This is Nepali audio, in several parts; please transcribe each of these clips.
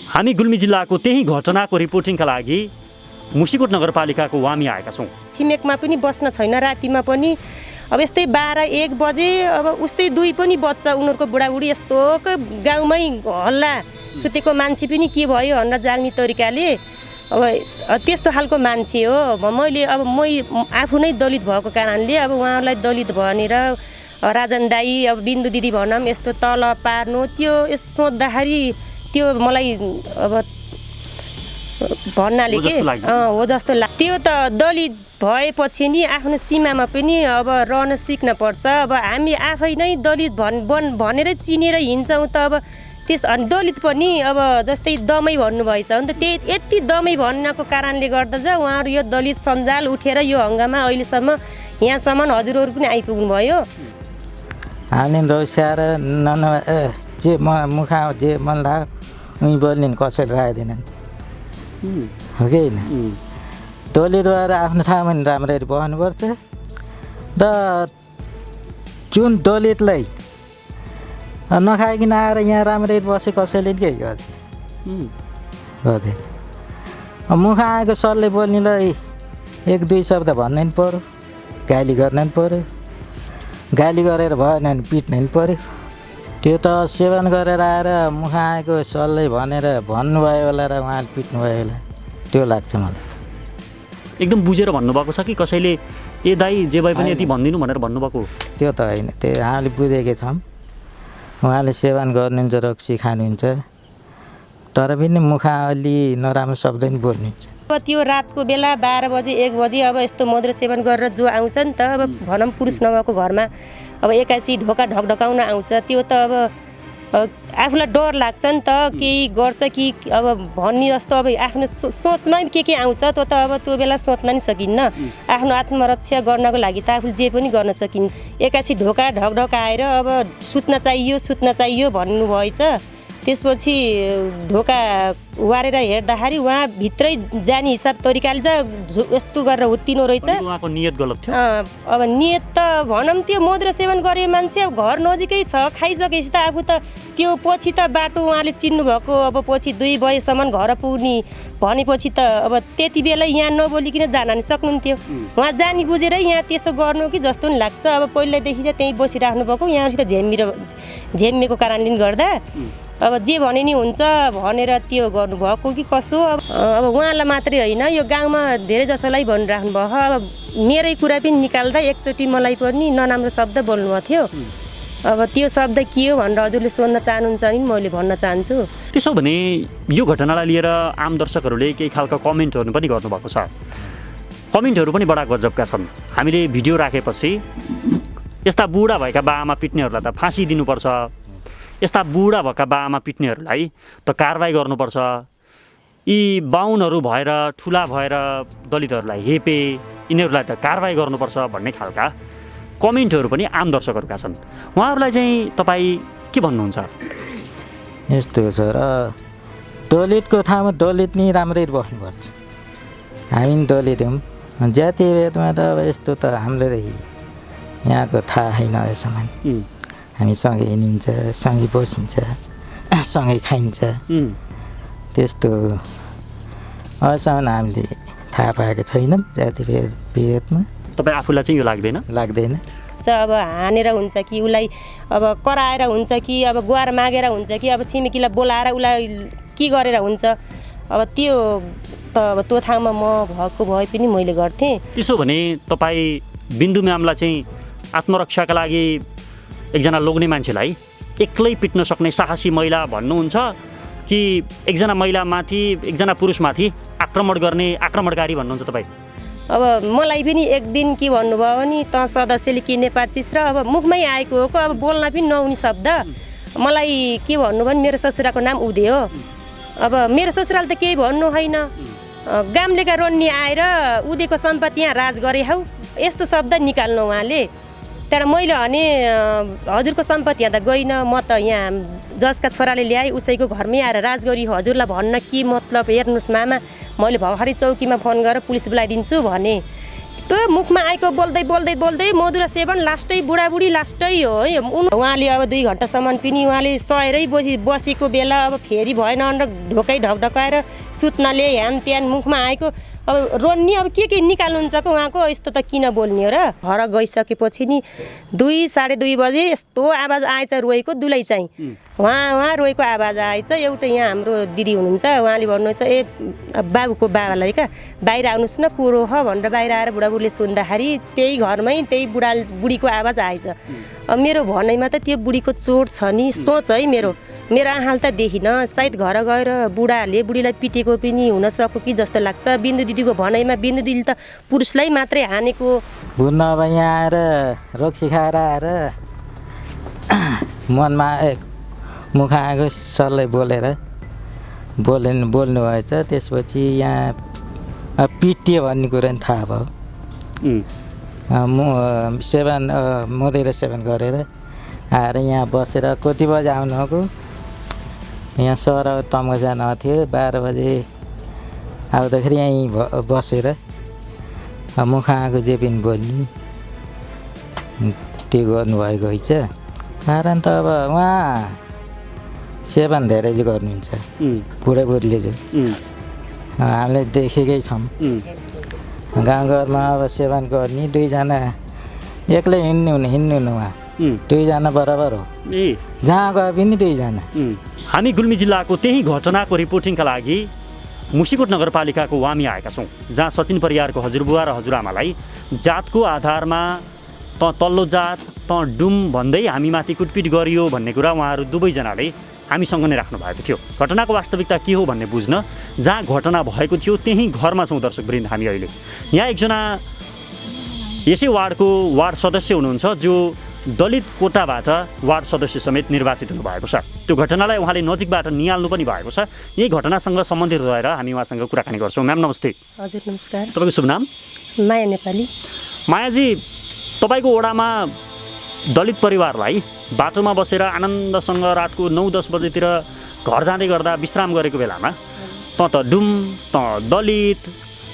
हामी गुल्मी जिल्लाको त्यही घटनाको रिपोर्टिङका लागि मुसिकोट नगरपालिकाको वामी आएका छौँ। छिमेकमा पनि बस्न छैन, रातिमा पनि अब यस्तै 12-1 बजे अब उस्तै 2 पनि बच्चा उनीहरूको बुढाबुढी यस्तो गाउँमै हल्ला सुतेको मान्छे पनि के भयो भनेर जाग्ने तरिकाले अब त्यस्तो खालको मान्छे हो। मैले अब आफू नै दलित भएको कारणले अब उहाँहरूलाई दलित भनेर राजन दाई अब बिन्दु दिदी भनौँ यस्तो तल पार्नु त्यो सोद्धाखेरि त्यो मलाई अब भन्नाले के हो जस्तो लाग्छ। त्यो त दलित भएपछि नि आफ्नो सीमामा पनि अब रहन सिक्न पर्छ। अब हामी आफै नै दलित भनेर चिनेर हिँड्छौँ त अब त्यस दलित पनि अब जस्तै दमै भन्नुभएछ भने त त्यही यति दमै भन्नको कारणले गर्दा चाहिँ उहाँहरू यो दलित सञ्जाल उठेर यो हङ्गामा अहिलेसम्म यहाँसम्म हजुरहरू पनि आइपुग्नु भयो। हामीले रस्याएर जे मुखा जे मन लाग्यो उहीँ बोल्ने कसैले राख्दैनन् हो कि होइन। दलित भएर आफ्नो ठाउँमा राम्ररी बस्नुपर्छ र जुन दलितलाई नखाइकन आएर यहाँ राम्ररी बसे कसैले केही गर्दैन। मुख आएको सरले बोल्नेलाई 1-2 शब्द भन्नै पऱ्यो, गाली गर्न नि पऱ्यो, गाली गरेर भएन भने पिट्न नि पऱ्यो। त्यो त सेवन गरेर आएर मुख आएको सरले भनेर भन्नुभयो होला र उहाँले पिट्नुभयो होला त्यो लाग्छ मलाई। एकदम बुझेर भन्नुभएको छ कि कसैले ए दाई जे भए पनि यति भनिदिनु भनेर भन्नुभएको? त्यो त होइन, त्यो हामीले बुझेकै छौँ। उहाँले सेवन गर्नुहुन्छ, रक्सी खानुहुन्छ, तर पनि मुखा अलि नराम्रो शब्द नि बोल्नुहुन्छ। अब त्यो रातको बेला 12 बजे 1 बजे अब यस्तो मदिरा सेवन गरेर जो आउँछ नि त अब भनौँ पुरुष नभएको घरमा अब एक्कासी ढोका ढकढकाउन आउँछ, त्यो त अब आफूलाई डर लाग्छ नि त केही गर्छ कि अब भन्ने जस्तो अब आफ्नो सोचमा के आउँछ त्यो त अब त्यो बेला सोच्न नि सकिन्न। आफ्नो आत्मरक्षा गर्नको लागि त आफूले जे पनि गर्न सकिन्। एक्कासी ढोका ढकढकाएर अब सुत्न चाहियो भन्नुभएछ। त्यसपछि ढोका वारेर हेर्दाखेरि उहाँ भित्रै जाने हिसाब तरिकाले चाहिँ यस्तो गरेर हुत्तिनु रहेछ। उहाँको नियत गलत थियो। अब नियत त भनौँ त्यो मदिरा सेवन गरे मान्छे अब घर नजिकै छ, खाइसकेपछि त आफू त त्यो पछि त बाटो उहाँले चिन्नु भएको अब पछि 2 बजेसम्म घर पुग्ने भनेपछि त अब त्यति बेला यहाँ नबोलिकन जान नि सक्नुहुन्थ्यो। उहाँ जानी बुझेर यहाँ त्यसो गर्नु कि जस्तो नि लाग्छ। अब पहिल्यैदेखि चाहिँ त्यहीँ बसिराख्नु भएको, यहाँसित झेम्मेको कारणले गर्दा अब जे भने नि हुन्छ भनेर त्यो गर्नुभएको कि कसो। अब उहाँलाई मात्रै होइन यो गाउँमा धेरै जसोलाई भनिराख्नु भएको। अब मेरै कुरा पनि निकाल्दा एकचोटि मलाई पनि नराम्रो शब्द बोल्नुभएको थियो। अब त्यो शब्द के हो भनेर हजुरले सोध्न चाहनुहुन्छ नि मैले भन्न चाहन्छु। त्यसो भने यो घटनालाई लिएर आम दर्शकहरूले केही खालका कमेन्टहरू पनि गर्नुभएको छ। कमेन्टहरू पनि बडा गजबका छन्। हामीले भिडियो राखेपछि यस्ता बुढा भएका बाआमा पिट्नेहरूलाई त फाँसी दिनुपर्छ, यस्ता बुढा भएका बाआमा पिट्नेहरूलाई त कारवाही गर्नुपर्छ, यी बाहुनहरू भएर ठुला भएर दलितहरूलाई हेपे यिनीहरूलाई त कारवाही गर्नुपर्छ भन्ने खालका कमेन्टहरू पनि आम दर्शकहरूका छन्। उहाँहरूलाई चाहिँ तपाईँ के भन्नुहुन्छ? यस्तो छ र दलितको ठाउँमा दलित नै राम्ररी बस्नुपर्छ। हामी नि दलित हौँ, जातीय भेदमा त अब यस्तो त हामीलाई यहाँको थाहा छैन अहिलेसम्म। हामी सँगै हिँडिन्छ, सँगै बसिन्छ, सँगै खाइन्छ, त्यस्तो अहिलेसम्म हामीले थाहा पाएको छैनौँ जाति भेदमा। तपाईँ आफूलाई चाहिँ यो लाग्दैन? अब हानेर हुन्छ कि उसलाई अब कराएर हुन्छ कि अब गुहार मागेर हुन्छ कि अब छिमेकीलाई बोलाएर उसलाई के गरेर हुन्छ। अब त्यो त अब त्यो ठाउँमा म भएको भए पनि मैले गर्थेँ। त्यसो भने तपाईँ बिन्दु म्यामलाई चाहिँ आत्मरक्षाका लागि एकजना लोग्ने मान्छेलाई एक्लै पिट्न सक्ने साहसी महिला भन्नुहुन्छ कि एकजना महिलामाथि एकजना पुरुषमाथि आक्रमण गर्ने आक्रमणकारी भन्नुहुन्छ तपाईँ? अब मलाई पनि एक दिन के भन्नुभयो भने त सदस्यले के नेपाल चिज र अब मुखमै आएको हो अब बोल्न पनि नहुने शब्द। मलाई के भन्नु भने मेरो ससुराको नाम उदे हो। अब मेरो ससुराले त केही भन्नु होइन, गाम्लेका रोन्नी आएर उदेको सम्पत्ति यहाँ राज गरे हौ यस्तो शब्द निकाल्नु उहाँले। तर मैले भने हजुरको सम्पत्ति यहाँ त गइन, म त यहाँ जसका छोराले ल्याएँ उसैको घरमै आएर राज गरी हजुरलाई भन्न के मतलब। हेर्नुहोस् मामा मैले भर्खरै चौकीमा फोन गरेर पुलिस बोलाइदिन्छु भने मुखमा आएको बोल्दै बोल्दै बोल्दै मधुरा सेवन लास्टै बुढाबुढी लास्टै हो है उहाँले अब 2 घन्टासम्म पनि उहाँले सहेरै बसेको बेला अब फेरि भएन भनेर ढोकै ढकढकाएर सुत्नले ह्यान त्यान मुखमा आएको अब रोन्नी अब के निकाल्नुहुन्छ को उहाँको यस्तो त किन बोल्ने हो र घर गइसकेपछि नि 2-2:30 बजे यस्तो आवाज आएछ रोएको दुलै चाहिँ उहाँ रोएको आवाज आएछ एउटा यहाँ हाम्रो दिदी हुनुहुन्छ उहाँले भन्नुहुन्छ ए बाबुको बाबालाई क्या बाहिर आउनुहोस् न कुरो ह भनेर बाहिर आएर बुढाबुढीले सुन्दाखेरि त्यही घरमै त्यही बुढीको आवाज आएछ अब मेरो भनाइमा त त्यो बुढीको चोट छ नि सोच है मेरो आँखाले त देखिनँ सायद घर गएर बुढाहरूले बुढीलाई पिटेको पनि हुनसक्यो कि जस्तो लाग्छ बिन्दु दिदीको भनाइमा बिन्दु दिदीले त पुरुषलाई मात्रै हानेको भुर्न अब यहाँ आएर रक्सी खाएर आएर मनमा मुख आएको सरलाई बोलेर बोल्नु भएछ त्यसपछि यहाँ पिटियो भन्ने कुरा नि थाहा भयो मदिरा सेवन गरेर आएर यहाँ बसेर कति बजी आउनुभएको यहाँ सर तम्का जानु थियो 12 बजे आउँदाखेरि यहीँ बसेर मुख आएको जे पनि बोल्ने त्यो गर्नुभएको रहेछ कारण त अब उहाँ सेवन धेरै चाहिँ गर्नुहुन्छ बुढाबुढीले चाहिँ हामीले देखेकै छौँ गाउँघरमा अब सेवन गर्ने 2 जना एक्लै हिँड्नु उहाँ 2 जना बराबर हो जहाँ गए पनि 2 जना हामी गुल्मी जिल्लाको त्यही घटनाको रिपोर्टिङका लागि मुसिकोट नगरपालिकाको वामी आएका छौँ जहाँ सचिन परियारको हजुरबुवा र हजुरआमालाई जातको आधारमा त तल्लो जात त डुम भन्दै हामीमाथि कुटपिट गरियो भन्ने कुरा उहाँहरू दुवैजनाले हामीसँग नै राख्नु भएको थियो घटनाको वास्तविकता के हो भन्ने बुझ्न जहाँ घटना भएको थियो त्यही घरमा छौँ दर्शकवृन्द हामी अहिले यहाँ एकजना यसै वार्ड सदस्य हुनुहुन्छ जो दलित कोटाबाट वार्ड सदस्य समेत निर्वाचित हुनुभएको छ त्यो घटनालाई उहाँले नजिकबाट निहाल्नु पनि भएको छ यही घटनासँग सम्बन्धित रहेर हामी उहाँसँग कुराकानी गर्छौँ म्याम नमस्ते हजुर नमस्कार तपाईँको शुभ नाम माया नेपाली मायाजी तपाईँको वडामा दलित परिवारलाई बाटोमा बसेर आनन्दसँग रातको 9-10 बजेतिर घर जाँदै गर्दा विश्राम गरेको बेलामा त डुम त दलित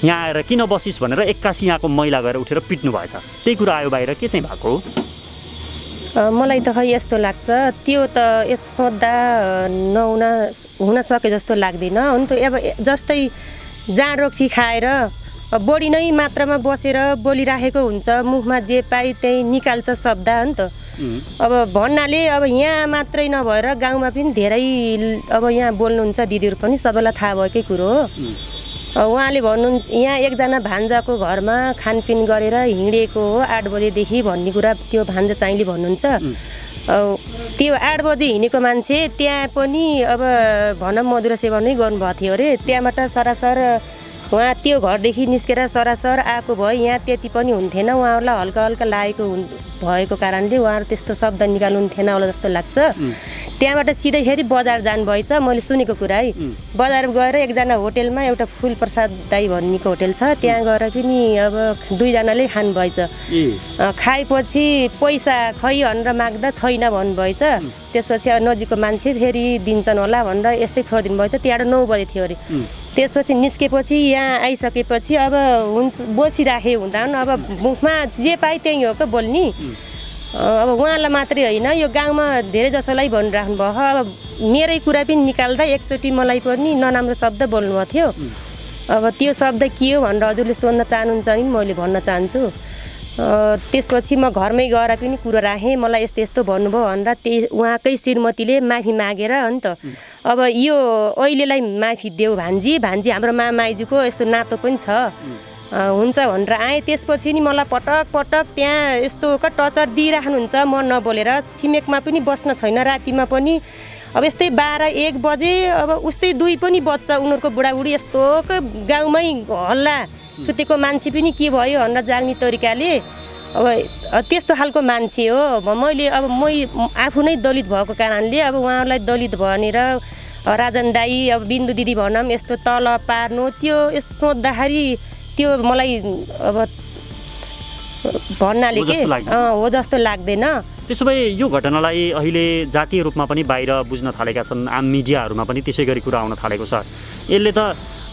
यहाँ आएर किन बसिस् भनेर 81 यहाँको महिला गएर उठेर पिट्नु भएछ त्यही कुरा आयो बाहिर के चाहिँ भएको मलाई त खै यस्तो लाग्छ त्यो त यस्तो सोद्धा हुन सके जस्तो लाग्दैन हुन त अब जस्तै जाँड रक्सी खाएर बढी नै मात्रामा बसेर बोलिराखेको हुन्छ मुखमा जे पाइ त्यही निकाल्छ शब्द हो नि त अब भन्नाले अब यहाँ मात्रै नभएर गाउँमा पनि धेरै अब यहाँ बोल्नुहुन्छ दिदीहरू पनि सबैलाई थाहा भएकै कुरो हो उहाँले भन्नुहुन्छ यहाँ एकजना भान्जाको घरमा खानपिन गरेर हिँडेको हो 8 बजेदेखि भन्ने कुरा त्यो भान्जा चाहिँले भन्नुहुन्छ त्यो 8 बजे हिँडेको मान्छे त्यहाँ पनि अब भनौँ मधुरा सेवन नै गर्नुभएको थियो अरे त्यहाँबाट सरासर उहाँ त्यो घरदेखि निस्केर सरासर आएको भए यहाँ त्यति पनि हुन्थेन उहाँहरूलाई हल्का हल्का लागेको भएको कारणले उहाँहरू त्यस्तो शब्द निकाल्नुहुन्थेन होला जस्तो लाग्छ त्यहाँबाट सिधै फेरि बजार जानुभएछ मैले सुनेको कुरा है बजार गएर एकजना होटेलमा एउटा फुल प्रसाद दाई भन्नेको होटेल छ त्यहाँ गएर पनि अब 2 जनाले खानुभएछ खाएपछि पैसा खै भनेर माग्दा छैन भन्नुभएछ त्यसपछि अब नजिकको मान्छे फेरि दिन्छन् होला भनेर यस्तै छोडिदिनु भएछ त्यहाँबाट 9 बजे थियो अरे त्यसपछि निस्केपछि यहाँ आइसकेपछि अब हुन्छ बसिराखे हुँदा अब मुखमा जे पाइ त्यही हो क्या बोल्ने अब उहाँलाई मात्रै होइन यो गाउँमा धेरै जसोलाई भनिराख्नु भयो अब मेरै कुरा पनि निकाल्दा एकचोटि मलाई पनि नराम्रो शब्द बोल्नुभएको थियो अब त्यो शब्द के हो भनेर हजुरले सोध्न चाहनुहुन्छ नि मैले भन्न चाहन्छु त्यसपछि म घरमै गएर पनि कुरो राखेँ मलाई यस्तो यस्तो भन्नुभयो भनेर त्यही उहाँकै श्रीमतीले माफी मागेर हो नि त अब यो अहिलेलाई माफी देऊ भान्जी हाम्रो माइजूको यस्तो नातो पनि छ हुन्छ भनेर आएँ त्यसपछि नि मलाई पटक त्यहाँ यस्तो टर्चर दिइराख्नुहुन्छ म नबोलेर छिमेकमा पनि बस्न छैन रातिमा पनि अब यस्तै 12-1 बजे अब उस्तै 2 पनि बज्छ उनीहरूको बुढाबुढी यस्तो गाउँमै हल्ला सुतेको मान्छे पनि के भयो भनेर जाग्ने तरिकाले अब त्यस्तो खालको मान्छे हो मैले अब आफू नै दलित भएको कारणले अब उहाँलाई दलित भनेर राजन दाई अब बिन्दु दिदी भनौँ यस्तो तल पार्नु त्यो सोद्धाखेरि त्यो मलाई अब भन्नाले के हो जस्तो लाग्दैन त्यसो भए यो घटनालाई अहिले जातीय रूपमा पनि बाहिर बुझ्न थालेका छन् आम मिडियाहरूमा पनि त्यसै गरी कुरा आउन थालेको छ यसले त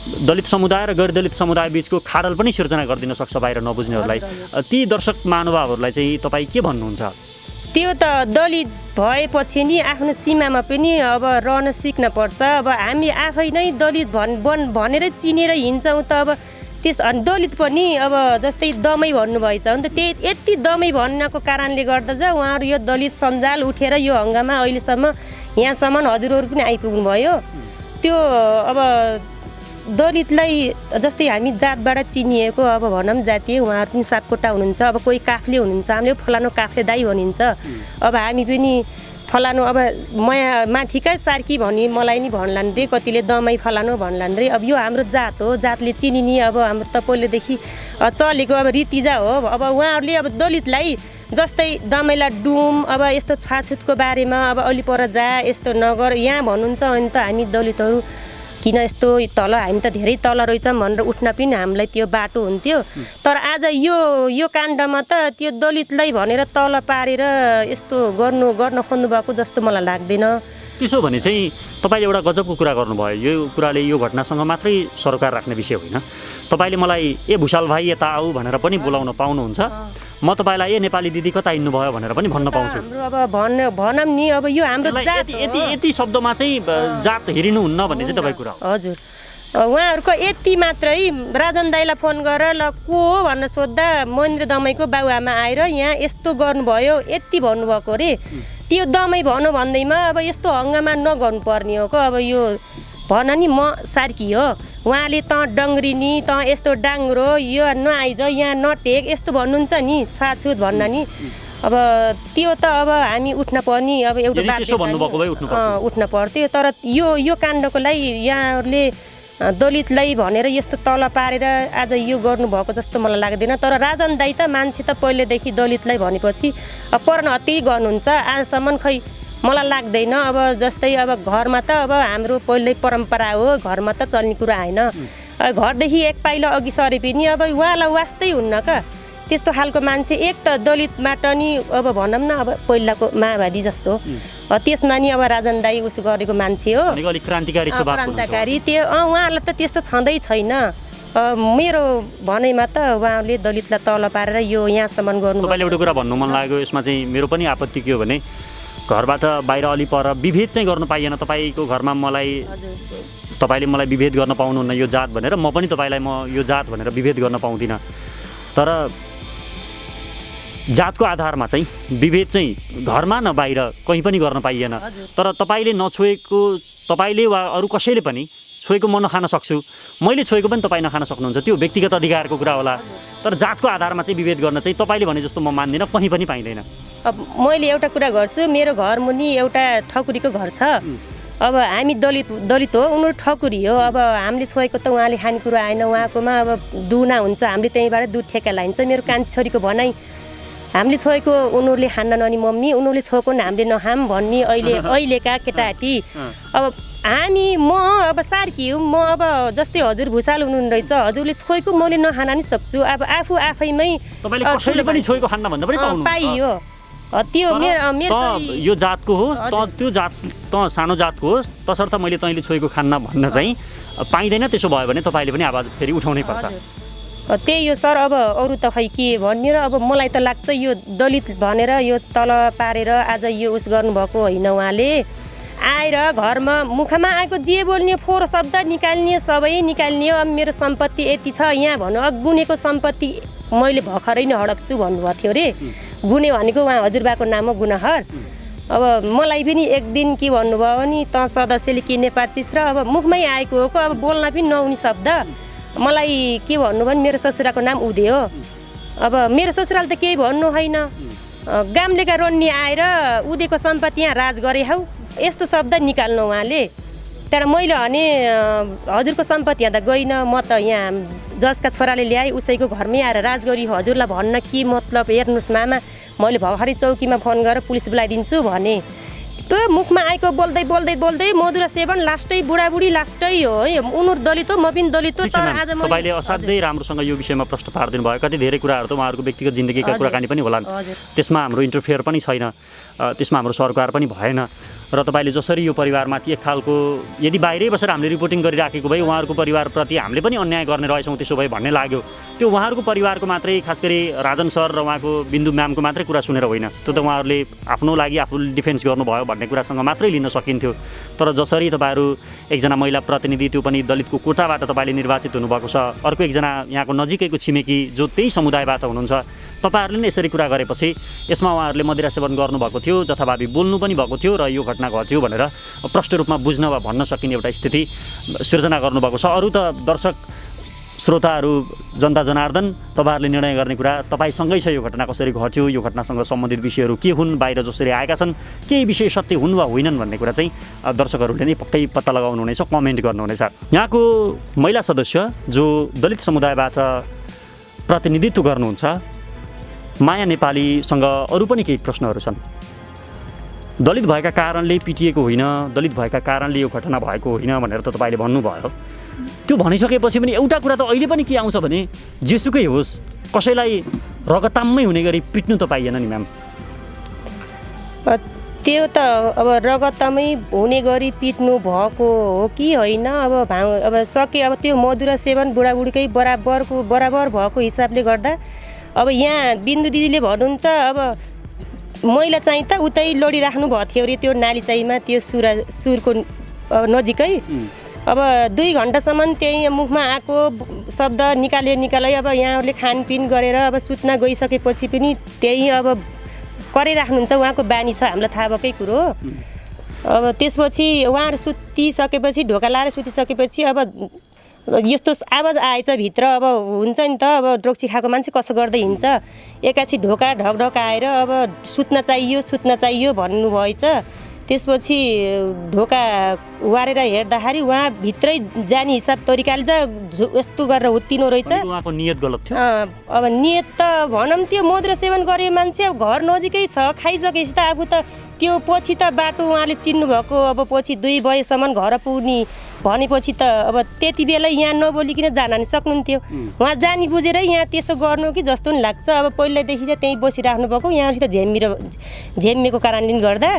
दलित समुदाय र गैर दलित समुदाय बिचको खाडल पनि सिर्जना गरिदिन सक्छ बाहिर नबुझ्नेहरूलाई। ती दर्शक महानुभावहरूलाई चाहिँ तपाईँ के भन्नुहुन्छ? त्यो त दलित भएपछि नि आफ्नो सीमामा पनि अब रहन सिक्न पर्छ। अब हामी आफै नै दलित भनेर चिनेर हिँड्छौँ त अब त्यस दलित पनि अब जस्तै दमै भन्नुभएछ भने त त्यही यति दमै भन्नको कारणले गर्दा चाहिँ उहाँहरू यो दलित सञ्जाल उठेर यो हङ्गामा अहिलेसम्म यहाँसम्म हजुरहरू पनि आइपुग्नु भयो। त्यो अब दलितलाई जस्तै हामी जातबाट चिनिएको अब भनौँ जातीय उहाँहरू पनि सापकोटा हुनुहुन्छ, अब कोही काफ्ले हुनुहुन्छ, हामीले फलानु काफ्ले दाई भनिन्छ। अब हामी पनि फलानु अब माथिकै सार्की भनी मलाई नि भन्लान् रे, कतिले दमै फलानु भन्लान् रे। अब यो हाम्रो जात हो, जातले चिनिने अब हाम्रो त पहिलेदेखि चलेको अब रीतिजा हो। अब उहाँहरूले अब दलितलाई जस्तै दमैलाई डुम अब यस्तो छुवाछुतको बारेमा अब अलि पर जा यस्तो नगर यहाँ भन्नुहुन्छ अनि त हामी दलितहरू किन यस्तो तल हामी त धेरै तल रहेछौँ भनेर उठ्न पनि हामीलाई त्यो बाटो हुन्थ्यो। तर आज यो काण्डमा त त्यो दलितलाई भनेर तल पारेर यस्तो गर्न खोज्नुभएको जस्तो मलाई लाग्दैन। त्यसो भने चाहिँ तपाईँले एउटा गजबको कुरा गर्नुभयो। यो कुराले यो घटनासँग मात्रै सरोकार राख्ने विषय होइन। तपाईँले मलाई ए भुषाल भाइ यता आऊ भनेर पनि बोलाउन पाउनुहुन्छ। म तपाईँलाई ए नेपाली दिदी कता हिँड्नुभयो भनेर पनि भन्न पाउँछु। हाम्रो अब भनौँ नि अब यो हाम्रो जात यति शब्दमा चाहिँ जात हेरिनुहुन्न भन्ने चाहिँ तपाईँ कुरा हो। हजुर उहाँहरूको यति मात्रै राजन दाईलाई फोन गरेर ल को हो भनेर सोद्धा महेन्द्र दमैको बाबुआमा आएर यहाँ यस्तो गर्नुभयो यति भन्नुभएको अरे। त्यो दमै भनौँ भन्दैमा अब यस्तो हङ्गामा नगर्नुपर्ने हो। अब यो भन नि म सार्की हो, उहाँले त डङ्ग्रिनी त यस्तो डाङ्ग्रो यो नआइज यहाँ नटेक यस्तो भन्नुहुन्छ नि छुवाछुत भन्न नि। अब त्यो त अब हामी उठ्न पर्ने अब एउटा उठ्न पर्थ्यो। तर यो काण्डको लागि यहाँहरूले दलितलाई भनेर यस्तो तल पारेर आज यो गर्नुभएको जस्तो मलाई लाग्दैन। तर राजन दाई त मान्छे त पहिलेदेखि दलितलाई भनेपछि पर्ण हत्या गर्नुहुन्छ आजसम्म खै मलाई लाग्दैन। अब जस्तै अब घरमा त अब हाम्रो पहिल्यै परम्परा हो, घरमा त चल्ने कुरा होइन। घरदेखि एक पाइलो अघि सरे पनि अब उहाँलाई वास्तै हुन्न का त्यस्तो खालको मान्छे। एक त दलितबाट नि अब भनौँ न अब पहिलाको माओवादी जस्तो त्यसमा नि अब राजन दाई उसो गरेको मान्छे हो, क्रान्तिकारी। त्यो उहाँहरूलाई त त्यस्तो छँदै छैन। मेरो भनाइमा त उहाँले दलितलाई तल पारेर यो यहाँसम्म गर्नु। तपाईँले एउटा कुरा भन्नु मन लाग्यो यसमा चाहिँ मेरो पनि आपत्ति के हो भने घरबाट बाहिर अलि पर विभेद चाहिँ गर्नु पाइएन। तपाईँको घरमा तपाईँले मलाई विभेद गर्न पाउनुहुन्न यो जात भनेर, म पनि तपाईँलाई म यो जात भनेर विभेद गर्न पाउँदिनँ। तर जातको आधारमा चाहिँ विभेद चाहिँ घरमा न बाहिर कहीँ पनि गर्न पाइएन। तर तपाईँले नछोएको तपाईँले वा अरू कसैले पनि छोएको म नखान सक्छु, मैले छोएको पनि तपाईँ नखान सक्नुहुन्छ, त्यो व्यक्तिगत अधिकारको कुरा होला। तर जातको आधारमा चाहिँ विभेद गर्न चाहिँ तपाईँले भने जस्तो म मान्दिनँ, कहीँ पनि पाइँदैन। अब मैले एउटा कुरा गर्छु, मेरो घर मुनि एउटा ठकुरीको घर छ। अब हामी दलित हो, उनीहरू ठकुरी हो। अब हामीले छोएको त उहाँले खानेकुरा आएन, उहाँकोमा अब दुहुना हुन्छ, हामीले त्यहीँबाट दुध ठेका लाइन्छ। मेरो कान्छी छोरीको भनाइ हामीले छोएको उनीहरूले खान्न ननि मम्मी, उनीहरूले छोएको नि हामीले नखाम भन्ने अहिलेका केटाकेटी। अब म अब सार्की हो, म अब जस्तै हजुर भुषाल हुनुहुन्छ रहेछ, हजुरले छोएको मैले नखान नि सक्छु। अब आफैमै पाइयो त्यो यो जातको होस् त्यो जात त सानो जातको होस् तसर्थ मैले तैँले छोएको खान्न भन्न चाहिँ पाइँदैन। त्यसो भयो भने तपाईँले पनि आवाज फेरि उठाउनै पर्छ। त्यही हो सर। अब अरू त खै के भन्ने र अब मलाई त लाग्छ यो दलित भनेर यो तल पारेर आज यो उस गर्नुभएको होइन। उहाँले आएर घरमा मुखमा आएको जे बोल्ने फोहोर शब्द निकाल्ने सबै निकाल्ने। अब मेरो सम्पत्ति यति छ यहाँ भन्नु, गुनेको सम्पत्ति मैले भर्खरै नै हडप्छु भन्नुभएको थियो अरे। गुने भनेको उहाँ हजुरबाको नाम हो गुनाहर। अब मलाई पनि एक दिन के भन्नुभयो भने त सदस्यले किन्ने पार्चिस र अब मुखमै आएको हो, अब बोल्न पनि नहुने शब्द। मलाई के भन्नु भने मेरो ससुराको नाम उदय हो। अब मेरो ससुराले त केही भन्नु होइन, गाम्लेका रोन्नी आएर उदयको सम्पत्ति यहाँ राज गरे हौ यस्तो शब्द निकाल्नु उहाँले। तर मैले भने हजुरको सम्पत्ति यहाँ त गइनँ, म त यहाँ जसका छोराले ल्याए उसैको घरमै आएर राज गरी हजुरलाई भन्न के मतलब। हेर्नुहोस् मामा, मैले भर्खरै चौकीमा फोन गरेर पुलिस बोलाइदिन्छु भने मुखमा आएको बोल्दै बोल्दै बोल्दै मधुरा सेवन लास्टै बुढाबुढी लास्टै हो है। उनीहरू दलित हो, म पनि दलित हो। तर आज तपाईँले असाध्यै राम्रोसँग यो विषयमा प्रश्न पारिदिनु भयो। कति धेरै कुराहरू त उहाँहरूको व्यक्तिगत जिन्दगीका कुराकानी पनि होलान्, त्यसमा हाम्रो इन्टरफेयर पनि छैन, त्यसमा हाम्रो सरकार पनि भएन। र तपाईँले जसरी यो परिवारमाथि एक खालको यदि बाहिरै बसेर हामीले रिपोर्टिङ गरिराखेको भए उहाँहरूको परिवारप्रति हामीले पनि अन्याय गर्ने रहेछौँ त्यसो भए भन्ने लाग्यो। त्यो उहाँहरूको परिवारको मात्रै, खास गरी राजन सर र उहाँको बिन्दु म्यामको मात्रै कुरा सुनेर होइन, त्यो त उहाँहरूले आफ्नो लागि आफूले डिफेन्स गर्नुभयो भन्ने कुरासँग मात्रै लिन सकिन्थ्यो। तर जसरी तपाईँहरू एकजना महिला प्रतिनिधि, त्यो पनि दलितको कोटाबाट तपाईँले निर्वाचित हुनुभएको छ, अर्को एकजना यहाँको नजिकैको छिमेकी जो त्यही समुदायबाट हुनुहुन्छ, तपाईँहरूले नै यसरी कुरा गरेपछि यसमा उहाँहरूले मदिरा सेवन गर्नुभएको थियो, जथाभावी बोल्नु पनि भएको थियो र यो घटना घट्यो भनेर प्रष्ट रूपमा बुझ्न वा भन्न सकिने एउटा स्थिति सिर्जना गर्नुभएको छ। अरू त दर्शक श्रोताहरू, जनता जनार्दन, तपाईँहरूले निर्णय गर्ने कुरा तपाईँसँगै छ। यो घटना कसरी घट्यो, यो घटनासँग सम्बन्धित विषयहरू के हुन्, बाहिर जसरी आएका छन्, केही विषय सत्य हुन् वा होइनन् भन्ने कुरा चाहिँ दर्शकहरूले नै पक्कै पत्ता लगाउनुहुनेछ, कमेन्ट गर्नुहुनेछ। यहाँको महिला सदस्य जो दलित समुदायबाट प्रतिनिधित्व गर्नुहुन्छ, माया नेपालीसँग अरू पनि केही प्रश्नहरू छन्। दलित भएका कारणले पिटिएको होइन, दलित भएका कारणले यो घटना भएको होइन भनेर त तपाईँले भन्नुभयो। त्यो भनिसकेपछि पनि एउटा कुरा त अहिले पनि के आउँछ भने जेसुकै होस्, कसैलाई रगताम्मै हुने गरी पिट्नु त पाइएन नि म्याम। त्यो त अब रगतमै हुने गरी पिट्नु भएको हो कि होइन, अब सके अब त्यो मधुरा सेवन बुढाबुढीकै बराबर भएको हिसाबले गर्दा अब यहाँ बिन्दु दिदीले भन्नुहुन्छ अब मैला चाहिँ त उतै लडिराख्नु भएको थियो अरे त्यो नालीचाहीमा, त्यो सुरको नजिकै। अब 2 घन्टासम्म त्यही मुखमा आएको शब्द निकाले अब यहाँहरूले खानपिन गरेर अब सुत्न गइसकेपछि पनि त्यही अब गरिराख्नुहुन्छ, उहाँको बानी छ, हामीलाई थाहा भएकै कुरो। अब त्यसपछि उहाँहरू सुतिसकेपछि, ढोका लाएर सुतिसकेपछि अब यस्तो आवाज आएछ भित्र, अब हुन्छ नि त, अब ड्रक्सी खाएको मान्छे कसो गर्दै हिँड्छ, एकाछि ढोका ढकढक आएर अब सुत्न चाहियो भन्नुभएछ। त्यसपछि ढोका वारेर हेर्दाखेरि उहाँ भित्रै जाने हिसाब तरिकाले यस्तो गरेर हुत्तिनु रहेछ। उहाँको नियत गलत थियो। अब नियत त भनौँ त्यो मदिरा सेवन गरे मान्छे अब घर नजिकै छ, खाइसकेपछि त आफू त त्यो पछि त बाटो उहाँले चिन्नुभएको, अब पछि 2 बजेसम्म घर पुग्ने भनेपछि त अब त्यति बेला यहाँ नबोलिकन जान नि सक्नुहुन्थ्यो। उहाँ जानी बुझेरै यहाँ त्यसो गर्नु कि जस्तो नि लाग्छ। अब पहिल्यैदेखि चाहिँ त्यहीँ बसिराख्नु भएको, यहाँसित झेम्मेको कारणले गर्दा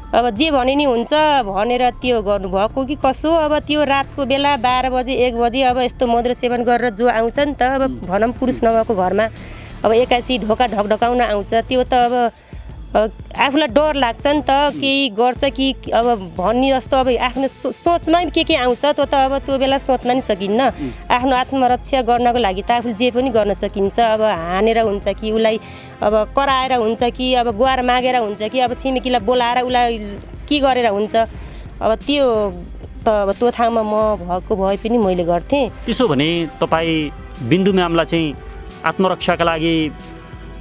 अब जे भने नि हुन्छ भनेर त्यो गर्नुभएको कि कसो। अब त्यो रातको बेला 12 बजे 1 बजे अब यस्तो मदिरा सेवन गरेर जो आउँछ नि त, अब भनौँ पुरुष नभएको घरमा अब एक्कासी ढोका ढकढकाउन आउँछ, त्यो त अब आफूलाई डर लाग्छ नि त, केही गर्छ कि अब भन्ने जस्तो अब आफ्नो सोचमै के आउँछ, त्यो त अब त्यो बेला सोच्न नि सकिन्न। आफ्नो आत्मरक्षा गर्नको लागि त आफूले जे पनि गर्न सकिन्छ। अब हानेर हुन्छ कि उसलाई अब कराएर हुन्छ कि अब गुहार मागेर हुन्छ कि अब छिमेकीलाई बोलाएर उसलाई के गरेर हुन्छ, अब त्यो त अब त्यो ठाउँमा म भएको भए पनि मैले गर्थेँ। त्यसो भने तपाईँ बिन्दु म्यामलाई चाहिँ आत्मरक्षाका लागि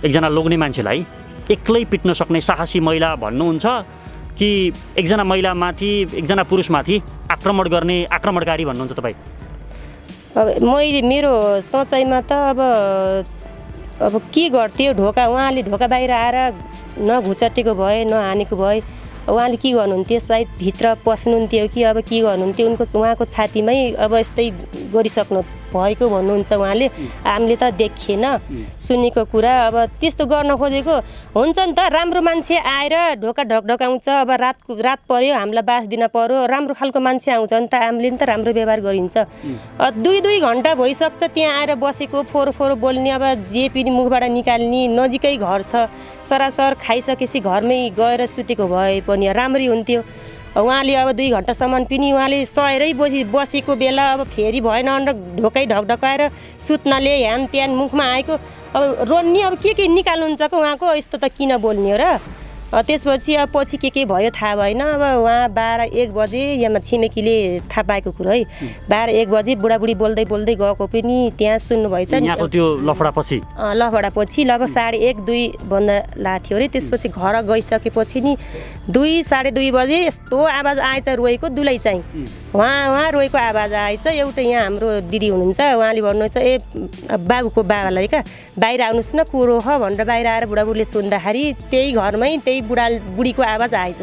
एकजना लोग्ने मान्छेलाई एक्लै पिट्न सक्ने साहसी महिला भन्नुहुन्छ कि एकजना महिलामाथि, एकजना पुरुषमाथि आक्रमण गर्ने आक्रमणकारी भन्नुहुन्छ तपाईँ? अब मेरो सोचाइमा त अब के गर्थ्यो, उहाँले ढोका बाहिर आएर नघुचटेको भए, नहानेको भए उहाँले के गर्नुहुन्थ्यो, सायद भित्र पस्नुहुन्थ्यो कि अब के गर्नुहुन्थ्यो, उहाँको छातीमै अब यस्तै गरिसक्नु भएको भन्नुहुन्छ उहाँले। हामीले त देखेन, सुनेको कुरा। अब त्यस्तो गर्न खोजेको हुन्छ नि त, राम्रो मान्छे आएर ढोका ढकढकाउँछ, अब रात पर्यो, हामीलाई बास दिन पर्यो, राम्रो खालको मान्छे आउँछ नि त, हामीले नि त राम्रो व्यवहार गरिन्छ। 2 घन्टा भइसक्छ त्यहाँ आएर बसेको, फोहोर बोल्ने, अब जे पनि मुखबाट निकाल्ने, नजिकै घर छ, सरासर खाइसकेपछि घरमै गएर सुतेको भए पनि राम्रै हुन्थ्यो। उहाँले अब 2 घन्टासम्म पनि उहाँले सहेरै बसेको बेला अब फेरि भएन भनेर ढोकै ढकढकाएर सुत्नाले ह्यान त्यान मुखमा आएको, अब रोन्ने, अब के निकाल्नुहुन्छ को उहाँको, यस्तो त किन बोल्ने हो र। त्यसपछि अब पछि के भयो थाहा भएन। अब उहाँ 12-1 बजे यहाँ छिमेकीले थाहा पाएको कुरो है, 12-1 बजे बुढाबुढी बोल्दै गएको पनि त्यहाँ सुन्नुभएछ नि। यहाँको त्यो लफडापछि लगभग 1:30-2 बन्द लाग्थ्यो अरे। त्यसपछि घर गइसकेपछि नि 2-2:30 बजे यस्तो आवाज आएछ रोएको, दुलै चाहिँ उहाँ रोएको आवाज आएछ। एउटा यहाँ हाम्रो दिदी हुनुहुन्छ, उहाँले भन्नुहुन्छ ए बाबुको बाबालाई क्या बाहिर आउनुहोस् न कुरो हो भनेर बाहिर आएर बुढाबुढीले सुन्दाखेरि त्यही घरमै त्यही बुढीको आवाज आएछ।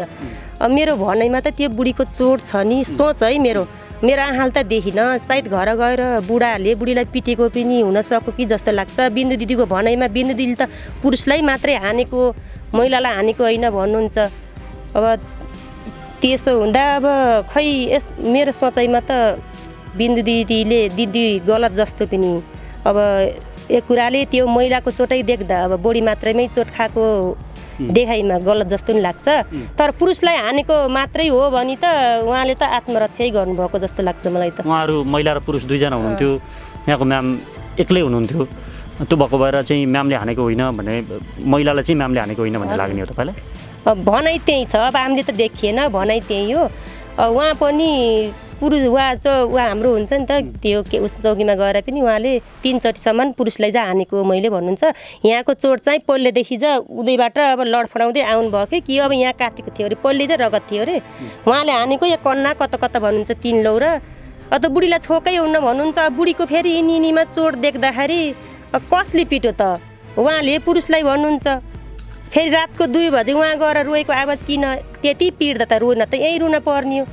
मेरो भनाइमा त त्यो बुढीको चोट छ नि, सोच है मेरो आँखाले त देखिनँ, सायद घर गएर बुढीलाई पिटेको पनि हुनसक्यो कि जस्तो लाग्छ। बिन्दु दिदीको भनाइमा बिन्दु दिदीले त पुरुषलाई मात्रै हानेको, महिलालाई हानेको होइन भन्नुहुन्छ। अब त्यसो हुँदा अब खै मेरो सोचाइमा त बिन्दु दिदी गलत जस्तो पनि अब एक कुराले त्यो महिलाको चोटै देख्दा अब बढी मात्रामै चोट खाएको देखाइमा गलत जस्तो पनि लाग्छ तर पुरुषलाई हानेको मात्रै हो भने त उहाँले त आत्मरक्षै गर्नुभएको जस्तो लाग्छ मलाई त उहाँहरू महिला र पुरुष दुईजना हुनुहुन्थ्यो यहाँको म्याम एक्लै हुनुहुन्थ्यो त्यो भएको भएर चाहिँ म्यामले हानेको होइन भने महिलालाई चाहिँ म्यामले हानेको होइन भन्ने लाग्ने हो तपाईँलाई भनाइ त्यही छ अब हामीले त देखिएन भनाइ त्यही हो उहाँ पनि पुरुष उहाँ हाम्रो हुन्छ नि त त्यो उस चौकीमा गएर पनि उहाँले 3 चोटिसम्म पुरुषलाई चाहिँ हानेको मैले भन्नुहुन्छ यहाँको चोट चाहिँ पहिलेदेखि चाहिँ उदैबाट अब लडफडाउँदै आउनुभयो कि अब यहाँ काटेको थियो अरे पहिले चाहिँ रगत थियो अरे उहाँले हानेको या कन्ना कता कता भन्नुहुन्छ 3 लौरा त बुढीलाई छोकै हुन्न भन्नुहुन्छ बुढीको फेरि यिनीमा चोट देख्दाखेरि कसले पिट्यो त उहाँले पुरुषलाई भन्नुहुन्छ फेरि रातको 2 बजे उहाँ गएर रोएको आवाज किन त्यति पिट्दा त रोन त यहीँ रुन पर्ने हो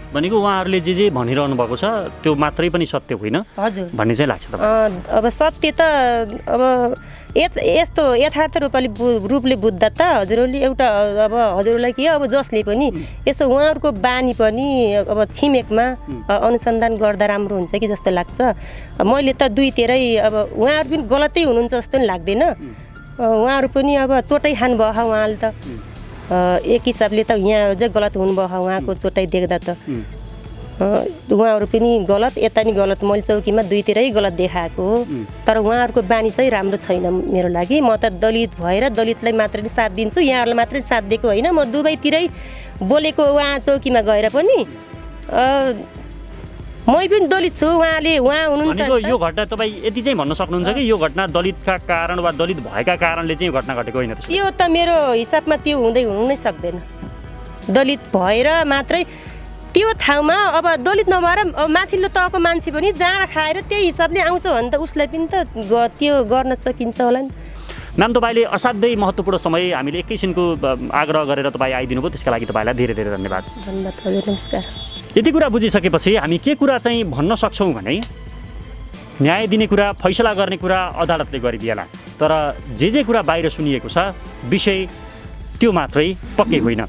भनेको उहाँहरूले जे भनिरहनु भएको छ त्यो मात्रै पनि सत्य होइन हजुर भन्ने चाहिँ लाग्छ तपाईँ अब सत्य त अब यस्तो यथार्थ रूपले बुझ्दा त हजुरहरूले एउटा अब हजुरलाई के अब जसले पनि यसो उहाँहरूको बानी पनि अब छिमेकमा अनुसन्धान गर्दा राम्रो हुन्छ कि जस्तो लाग्छ मैले त दुईतिरै अब उहाँहरू पनि गलतै हुनुहुन्छ जस्तो पनि लाग्दैन उहाँहरू पनि अब चोटै खानुभयो उहाँले त एक हिसाबले त यहाँ चाहिँ गलत हुनुभयो उहाँको चोटाइ देख्दा त उहाँहरू पनि गलत यता नि गलत मैले चौकीमा दुईतिरै गलत देखाएको हो तर उहाँहरूको बानी चाहिँ राम्रो छैन मेरो लागि म त दलित भएर दलितलाई मात्रै साथ दिन्छु यहाँहरूलाई मात्रै साथ दिएको होइन म दुवैतिरै बोलेको उहाँ चौकीमा गएर पनि मै पनि दलित छु उहाँ हुनुहुन्छ यो घटना तपाईँ यति चाहिँ भन्न सक्नुहुन्छ कि यो घटना दलितका कारण वा दलित भएका कारणले चाहिँ यो घटना घटेको होइन यो त मेरो हिसाबमा त्यो हुनु नै सक्दैन दलित भएर मात्रै त्यो ठाउँमा अब दलित नभएर माथिल्लो तहको मान्छे पनि जाँड खाएर त्यही हिसाबले आउँछ भने त उसलाई पनि त त्यो गर्न सकिन्छ होला नि म्याम तपाईँले असाध्यै महत्त्वपूर्ण समय हामीले एकैछिनको आग्रह गरेर तपाईँ आइदिनु भयो त्यसका लागि तपाईँलाई धेरै धेरै धन्यवाद धन्यवाद हजुर नमस्कार यति कुरा बुझिसकेपछि हामी के कुरा चाहिँ भन्न सक्छौँ भने न्याय दिने कुरा फैसला गर्ने कुरा अदालतले गरिदिएला तर जे कुरा बाहिर सुनिएको छ विषय त्यो मात्रै पक्कै होइन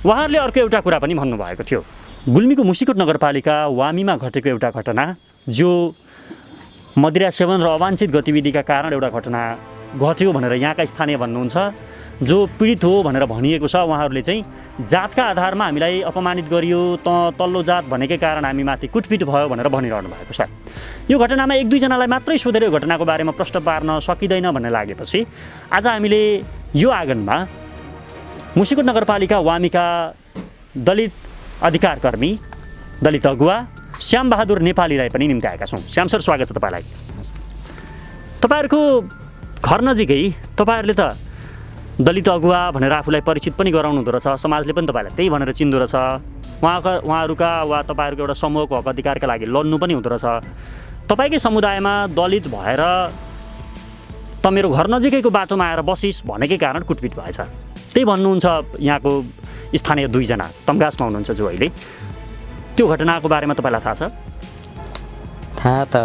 उहाँहरूले अर्को एउटा कुरा पनि भन्नुभएको थियो गुल्मीको मुसिकोट नगरपालिका वामीमा घटेको एउटा घटना जो मदिरा सेवन र अवाञ्छित गतिविधिका कारण एउटा घटना घट्यो भनेर यहाँका स्थानीय भन्नुहुन्छ जो पीडित हो भनेर भनिएको छ उहाँहरूले चाहिँ जातका आधारमा हामीलाई अपमानित गरियो तल्लो जात भनेकै कारण हामी माथि कुटपिट भयो भनेर भनिरहनु भएको छ यो घटनामा 1-2 जनालाई मात्रै सोधेर यो घटनाको बारेमा प्रश्न पार्न सकिँदैन भन्ने लागेपछि आज हामीले यो आँगनमा मुसिकोट नगरपालिका वामीका दलित अधिकारकर्मी दलित अगुवा श्यामबहादुर नेपालीलाई पनि निम्त्याएका छौँ श्याम सर स्वागत छ तपाईँलाई तपाईँहरूको घर नजिकै तपाईँहरूले त दलित अगुवा भनेर आफूलाई परिचित पनि गराउनु हुँदो रहेछ समाजले पनि तपाईँलाई त्यही भनेर चिन्दो रहेछ उहाँहरूका वा तपाईँहरूको एउटा समूहको हक अधिकारका लागि लड्नु पनि हुँदो रहेछ तपाईँकै समुदायमा दलित भएर त मेरो घर नजिकैको बाटोमा आएर बसिस् भनेकै कारण कुटपिट भएछ त्यही भन्नुहुन्छ यहाँको स्थानीय 2 जना तम्घासमा हुनुहुन्छ जो अहिले त्यो घटनाको बारेमा तपाईँलाई थाहा छ थाहा त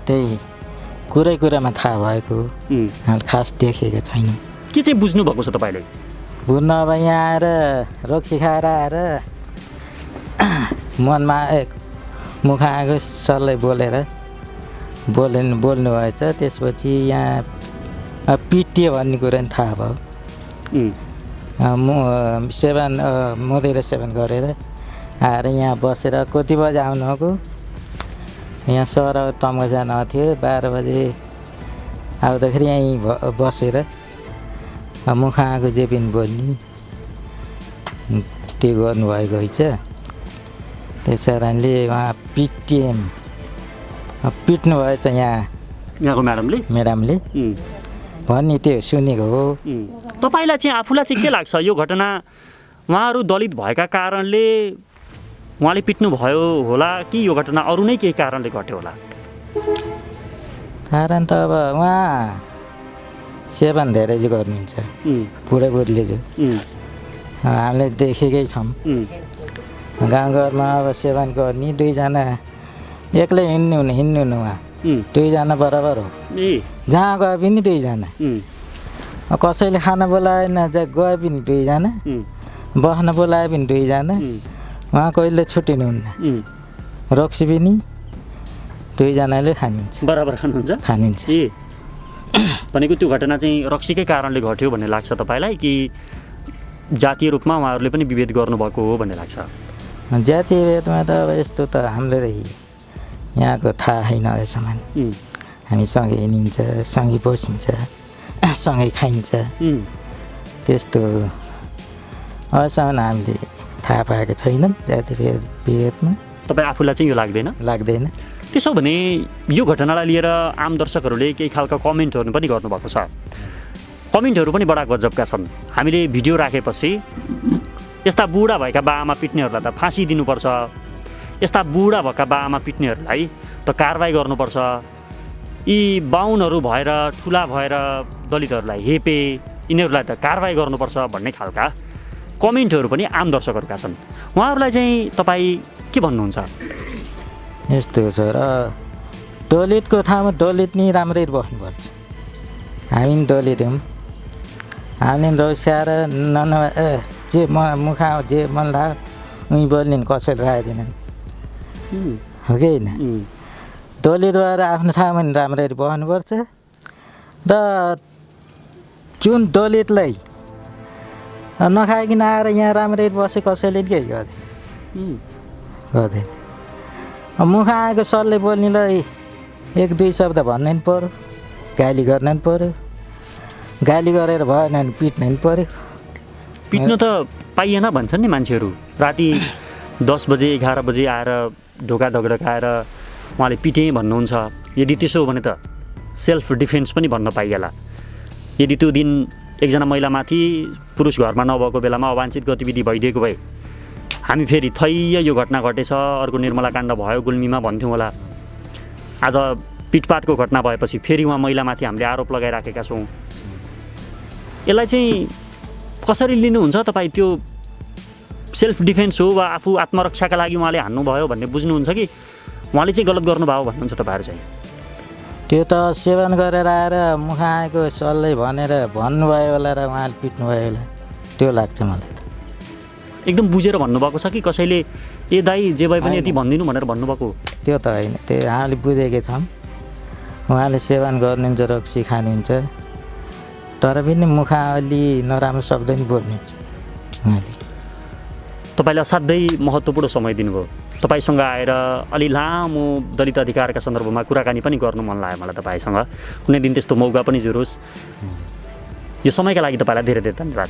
त्यही कुरामा थाहा भएको खास देखेको छैन के चाहिँ बुझ्नु भएको छ तपाईँले बुझ्नु अब यहाँ आएर रक्सी खाएर आएर मनमा मुख आएको सरलाई बोलेर बोल्नु भएछ त्यसपछि यहाँ पिटियो भन्ने कुरा नि थाहा भयो मदिरा सेवन गरेर आएर यहाँ बसेर कति बजी आउनुभएको यहाँ सर टम्का जानु थियो 12 बजे आउँदाखेरि यहीँ बसेर मुख आएको जे पनि बोल्ने त्यो गर्नुभएको रहेछ त्यस कारणले उहाँ पिट्नु भएछ यहाँको म्याडमले भन्ने त्यो सुनेको हो तपाईँलाई चाहिँ आफूलाई चाहिँ के लाग्छ यो घटना उहाँहरू दलित भएका कारणले उहाँले पिट्नु भयो होला कि यो घटना अरू नै केही कारणले घट्यो होला कारण त अब उहाँ सेवन धेरै चाहिँ गर्नुहुन्छ बुढाबुढीले चाहिँ हामीले देखेकै छौँ गाउँघरमा अब सेवन गर्ने 2 जना एक्लै हिँड्नु उहाँ 2 जना बराबर हो जहाँ गए पनि 2 जना कसैले खाना बोलाएन गए पनि 2 जना बस्न बोलाए पनि दुईजना उहाँ कहिले छुट्टिनुहुन्न रक्सी पनि दुईजनाले खानुहुन्छ बराबर खानुहुन्छ ए भनेको त्यो घटना चाहिँ रक्सीकै कारणले घट्यो भन्ने लाग्छ तपाईँलाई कि जातीय रूपमा उहाँहरूले पनि विभेद गर्नुभएको हो भन्ने लाग्छ जातीय भेदमा त अब यस्तो त हामीलाई यहाँको थाहा छैन अहिलेसम्म हामी सँगै हिँडिन्छ सँगै बसिन्छ सँगै खाइन्छ त्यस्तो अहिलेसम्म हामीले थाहा पाएको छैनौँ जातीय भेदमा तपाईँ आफूलाई चाहिँ यो लाग्दैन त्यसो भने यो घटनालाई लिएर आम दर्शकहरूले केही खालका कमेन्टहरू पनि गर्नुभएको छ कमेन्टहरू पनि बडा गजबका छन् हामीले भिडियो राखेपछि यस्ता बुढा भएका बाआमा पिट्नेहरूलाई त फाँसी दिनुपर्छ यस्ता बुढा भएका बाआमा पिट्नेहरूलाई त कारवाही गर्नुपर्छ यी बाहुनहरू भएर ठुला भएर दलितहरूलाई हेपे यिनीहरूलाई त कारवाही गर्नुपर्छ भन्ने खालका कमेन्टहरू पनि आम दर्शकहरूका छन् उहाँहरूलाई चाहिँ तपाईँ के भन्नुहुन्छ यस्तो छ र दलितको ठाउँमा दलित नै राम्रै बस्नुपर्छ हामी पनि दलित हौँ हामीले रस्याएर जे मुखा जे मन लाग्यो उहीँ बोल्ने कसैले राख्दैनन् हो कि होइन दलित भएर आफ्नो ठाउँमा नि राम्ररी बस्नुपर्छ र जुन दलितलाई नखाइकन आएर यहाँ राम्ररी बसे कसैले केही गर्दैन मुख आएको सरले बोल्नेलाई एक दुई शब्द भन्नै पऱ्यो गाली गर्न नि पऱ्यो गाली गरेर भएन भने पिट्न नि पऱ्यो पिट्न त पाइएन भन्छन् नि मान्छेहरू राति 10 बजे 11 बजे आएर ढोका ढकढकाएर उहाँले पिटेँ भन्नुहुन्छ यदि त्यसो हो भने त सेल्फ डिफेन्स पनि भन्न पाइएला यदि त्यो दिन एकजना महिलामाथि पुरुष घरमा नभएको बेलामा अवाञ्छित गतिविधि भइदिएको भए हामी फेरि थैया यो घटना घटेछ अर्को निर्मला काण्ड भयो गुल्मीमा भन्थ्यौँ होला आज पिटपाटको घटना भएपछि फेरि उहाँ महिलामाथि हामीले आरोप लगाइराखेका छौँ यसलाई चाहिँ कसरी लिनुहुन्छ तपाईँ त्यो सेल्फ डिफेन्स हो वा आफू आत्मरक्षाका लागि उहाँले हान्नुभयो भन्ने बुझ्नुहुन्छ कि उहाँले चाहिँ गलत गर्नुभयो भन्नुहुन्छ तपाईँहरू चाहिँ त्यो त सेवन गरेर आएर मुख आएको सरले भनेर भन्नुभयो होला र उहाँले पिट्नुभयो होला त्यो लाग्छ मलाई त एकदम बुझेर भन्नुभएको छ कि कसैले ए दाइ जे भए पनि यति भनिदिनु भनेर भन्नुभएको त्यो त होइन त्यो हामीले बुझेकै छौँ उहाँले सेवन गर्नुहुन्छ रक्सी खानुहुन्छ तर पनि मुख अलि नराम्रो शब्द नि बोल्नुहुन्छ उहाँले तपाईँले असाध्यै महत्त्वपूर्ण समय दिनुभयो तपाईँसँग आएर अलि लामो दलित अधिकारका सन्दर्भमा कुराकानी पनि गर्नु मन लाग्यो मलाई तपाईँसँग कुनै दिन त्यस्तो मौका पनि जुरोस् यो समयका लागि तपाईँलाई धेरै धेरै धन्यवाद